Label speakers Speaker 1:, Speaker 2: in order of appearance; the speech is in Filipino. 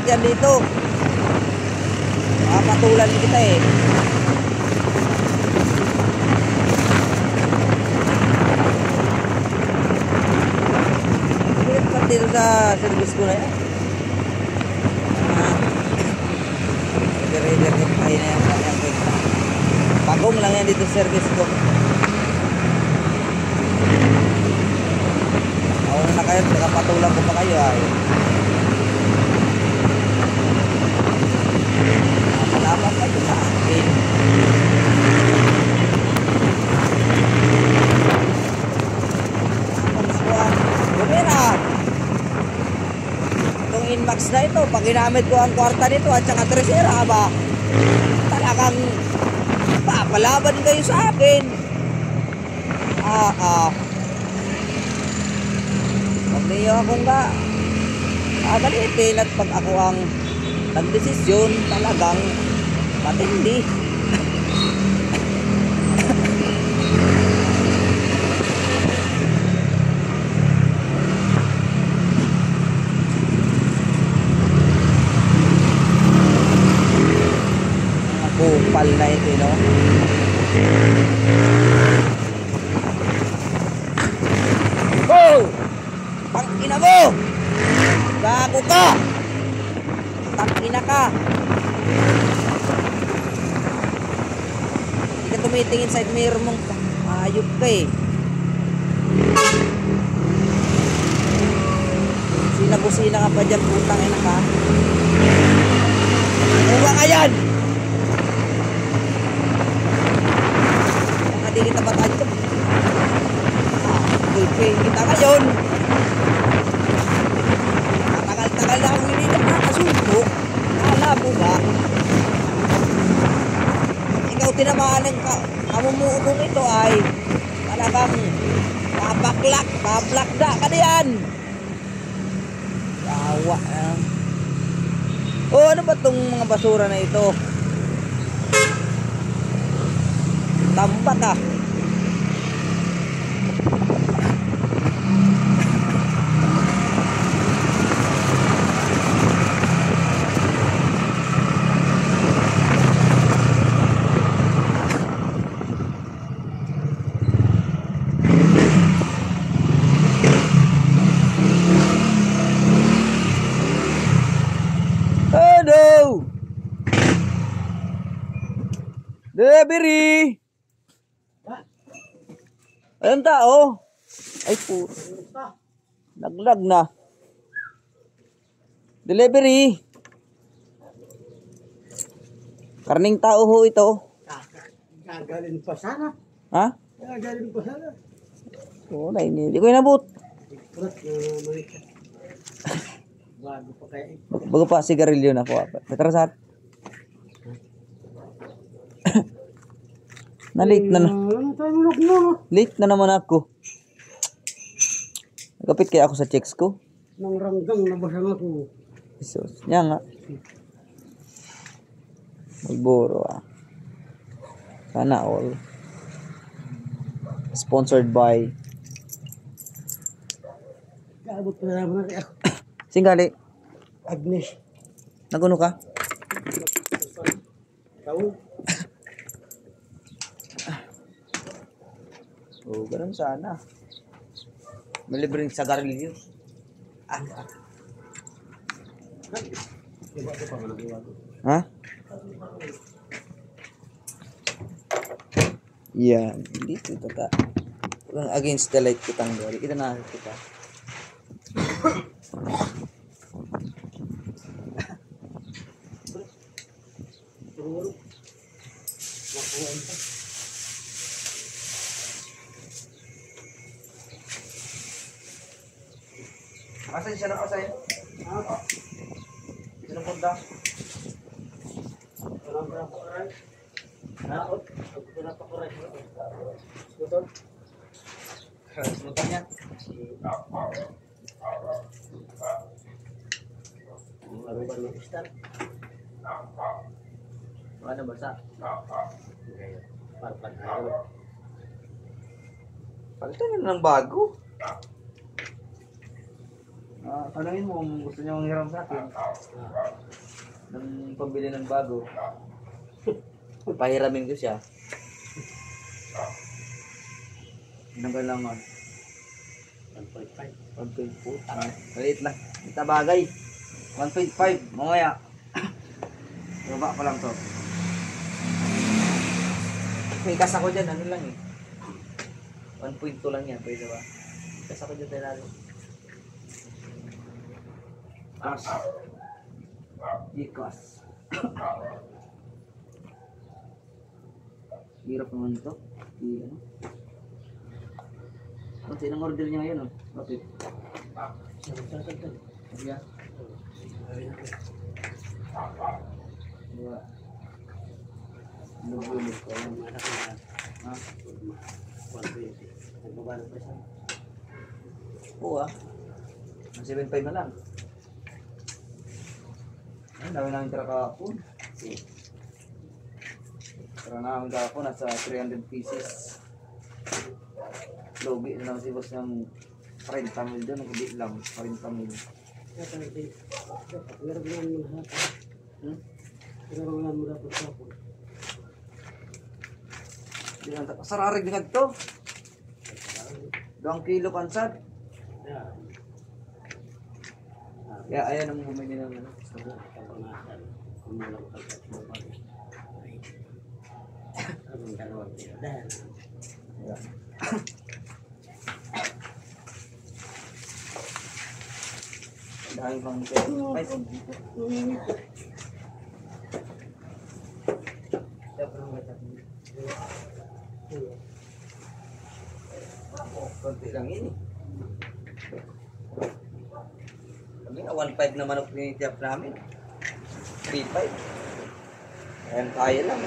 Speaker 1: sasakyan dito. Makapatulan kita eh. Dito sa service ko na yan. Bagong lang yan dito sa service ko. Mauna na kayo, nakapatulang ko pa kayo ay. Salamat kayo sa akin. Bumira! Itong Inmax na ito, pag ginamit ko ang kwarta nito at saka tresera ba, talagang papalaban kayo sa akin. Pag niyo akong gagalitin at pag ako ang nagdesisyon, talagang matindi. Kupal na ito, no? Oh! Pang-ina mo! Gago ka! Tang-ina ka! Hindi ka tumitingin side mirror mong ayop ka eh. Busina ka pa dyan, putang ina ka. Uwa ka yan! Hindi kita batay ito. Gulping kita ngayon. Tagal-tagal na akong hindi nakakasundo. Alam mo ba? Ikaw tinamaan ng kamumuunong ito ay talagang pablakda ka na yan. Yawa na. Oh, ano ba itong mga basura na ito? Tambak ah. Aduh. Delivery. Ayun tao. Ay po. Naglag na. Delivery. Karning tao ho ito.
Speaker 2: Gagalin pa sana.
Speaker 1: Ha?
Speaker 2: Gagalin pa sana.
Speaker 1: Oo, na ini. Di ko inabot.
Speaker 2: Bago pa kaya.
Speaker 1: Bago pa sigarilyo na ko. Petrasat. Na late na. Late na naman ako. Nagkapit kaya ako sa checks ko.
Speaker 2: Nang ranggang nabasang ako.
Speaker 1: Jesus. Yan nga. Malboro ah. Sana all. Sponsored by.
Speaker 2: Kaabot pa naman ako.
Speaker 1: Singgali.
Speaker 2: Agnes.
Speaker 1: Naguno ka?
Speaker 2: Kau?
Speaker 1: Oo, ganun sana. May libreng sagarilyo. Ha? Yan. Dito tata. Against the light kitang gari. Kita na kita. Asan siya na asan? Sino punta? Sebutan niya. Ano basa? Palitan na ng bago. Tanungin mo kung gusto niya manghiram sa akin ng pambili ng bago. Pahiramin ko siya. Ilang kailangan?
Speaker 2: 1.5.
Speaker 1: 1.5. Maliit lang. Ito bagay. 1.5. Mamaya. Baba pa lang to. May kas ako dyan. Ano lang eh. 1.2 lang yan. Pwede ba? Kas ako dyan tayo. Kas. Ikas. Hirap naman ito. Ano? Kasi ang order niya ngayon, oh. Bakit? Yeah. Nagulog ko. Ha?
Speaker 2: 120. Nagbaba na pa siya.
Speaker 1: Oo ah. 7.5 na lang. Ang dami namin tira kahapon. Tira namin kahapon nasa 300 pieces. Logi na naman si boss ng 40 mil doon. Hindi lang, 40 mil.
Speaker 2: Pinaragulan mo lahat. Pinaragulan mo dapat sa ako.
Speaker 1: Sararig na ito. 2 kilo kansad. Kaya ayan ang bumili ng ano.
Speaker 2: Kapanasan. Kumulang kalkat mo pa rin. Ang dalawang tiradan.
Speaker 1: Yeah. Dahil pang konti lang ini. Kami na 1.5 na manok ni tiyap namin. 3.5. Ayan kaya lang.